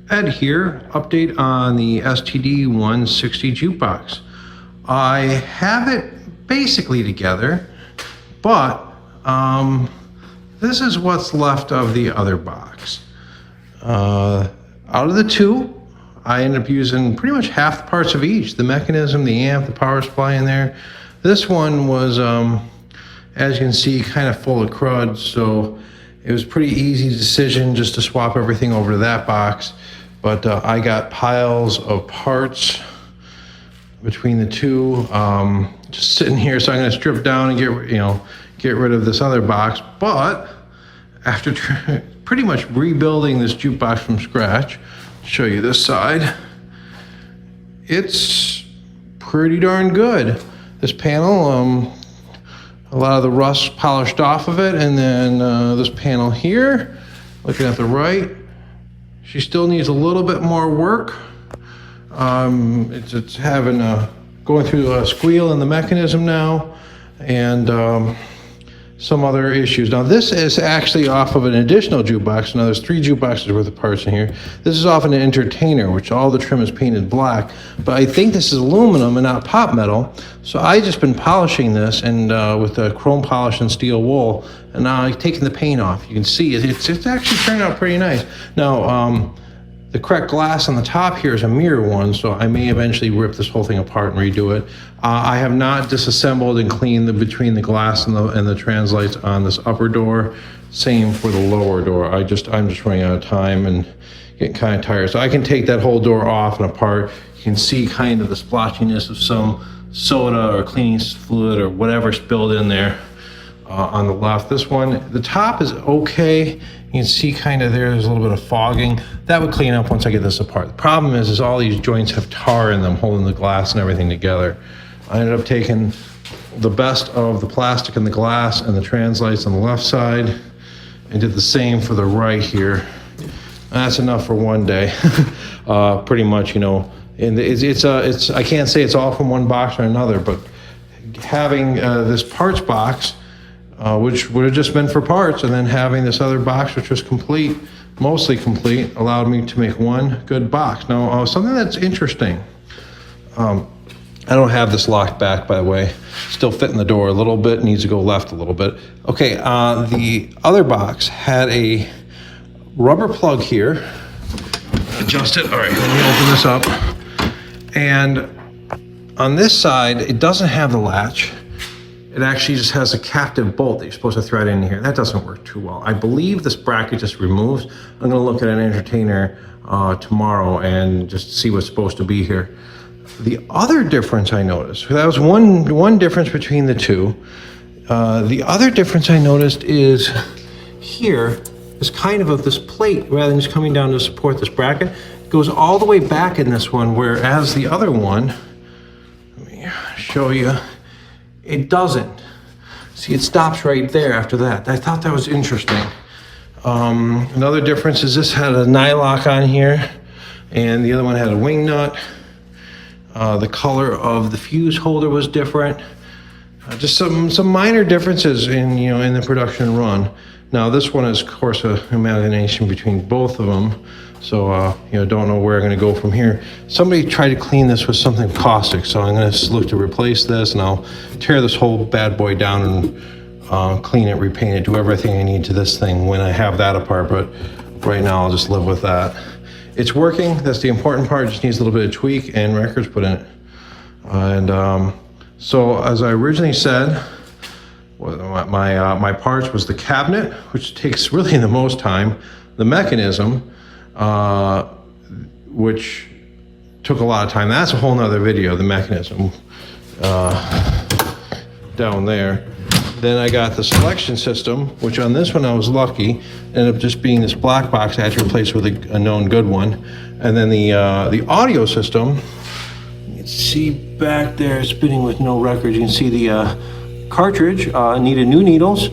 Ed here, update on the STD160 jukebox. I have it basically together, but this is what's left of the other box. Out of the two, I ended up using pretty much half the parts of each. The mechanism, the amp, the power supply in there. This one was, as you can see, kind of full of crud, so it was a pretty easy decision just to swap everything over to that box. But I got piles of parts between the two, just sitting here. So I'm going to strip down and get rid of this other box. But after pretty much rebuilding this jukebox from scratch, show you this side. It's pretty darn good. This panel, a lot of the rust polished off of it, and then this panel here, looking at the right, she still needs a little bit more work. It's having going through a squeal in the mechanism now, and some other issues. Now this is actually off of an additional jukebox. Now there's 3 jukeboxes worth of parts in here. This is off an entertainer, which all the trim is painted black, but I think this is aluminum and not pot metal. So I just been polishing this and with a chrome polish and steel wool, and now I've taken the paint off. You can see it's actually turned out pretty nice. Now the correct glass on the top here is a mirror one, so I may eventually rip this whole thing apart and redo it. I have not disassembled and cleaned between the glass and the translights on this upper door. Same for the lower door. I'm just running out of time and getting kind of tired. So I can take that whole door off and apart. You can see kind of the splotchiness of some soda or cleaning fluid or whatever spilled in there. On the left, this one, the top is okay. You can see kind of there's a little bit of fogging. That would clean up once I get this apart. The problem is all these joints have tar in them, holding the glass and everything together. I ended up taking the best of the plastic and the glass and the translights on the left side and did the same for the right here. And that's enough for one day, pretty much, you know. And I can't say it's all from one box or another, but having this parts box, which would have just been for parts, and then having this other box, which was complete, mostly complete, allowed me to make one good box. Now, something that's interesting, I don't have this locked back, by the way. Still fitting the door a little bit, needs to go left a little bit. Okay, the other box had a rubber plug here. Adjust it, all right, let me open this up. And on this side, it doesn't have the latch. It actually just has a captive bolt that you're supposed to thread in here. That doesn't work too well. I believe this bracket just removes. I'm gonna look at an entertainer tomorrow and just see what's supposed to be here. The other difference I noticed, that was one difference between the two. The other difference I noticed is here is kind of this plate, rather than just coming down to support this bracket, it goes all the way back in this one, whereas the other one, let me show you, it doesn't. See, it stops right there after that. I thought that was interesting. Another difference is this had a nylock on here, and the other one had a wing nut. The color of the fuse holder was different. Just some minor differences in the production run. Now this one is, of course, an amalgamation between both of them. So, don't know where I'm going to go from here. Somebody tried to clean this with something caustic, so I'm going to look to replace this, and I'll tear this whole bad boy down and clean it, repaint it, do everything I need to this thing when I have that apart. But right now, I'll just live with that. It's working. That's the important part. It just needs a little bit of tweak and records put in it. And so, as I originally said, my parts was the cabinet, which takes really the most time, the mechanism, which took a lot of time. That's a whole nother video, the mechanism down there. Then I got the selection system, which on this one I was lucky, ended up just being this black box I had to replace with a known good one. And then the audio system, you can see back there spinning with no records. You can see the cartridge needed new needles.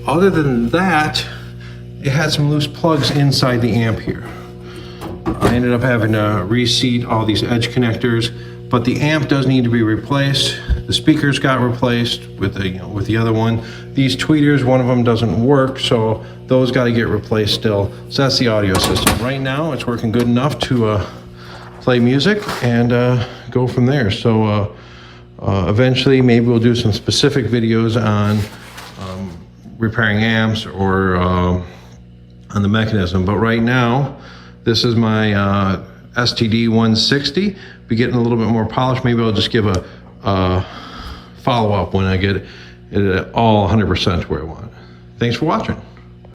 Other than that, it had some loose plugs inside the amp here. I ended up having to reseat all these edge connectors, but the amp does need to be replaced. The speakers got replaced with the other one. These tweeters, one of them doesn't work, so those got to get replaced still. So that's the audio system. Right now, it's working good enough to play music and go from there. So eventually, maybe we'll do some specific videos on repairing amps or on the mechanism. But right now, this is my STD160. Be getting a little bit more polished. Maybe I'll just give a follow-up when I get it all 100% where I want it. Thanks for watching.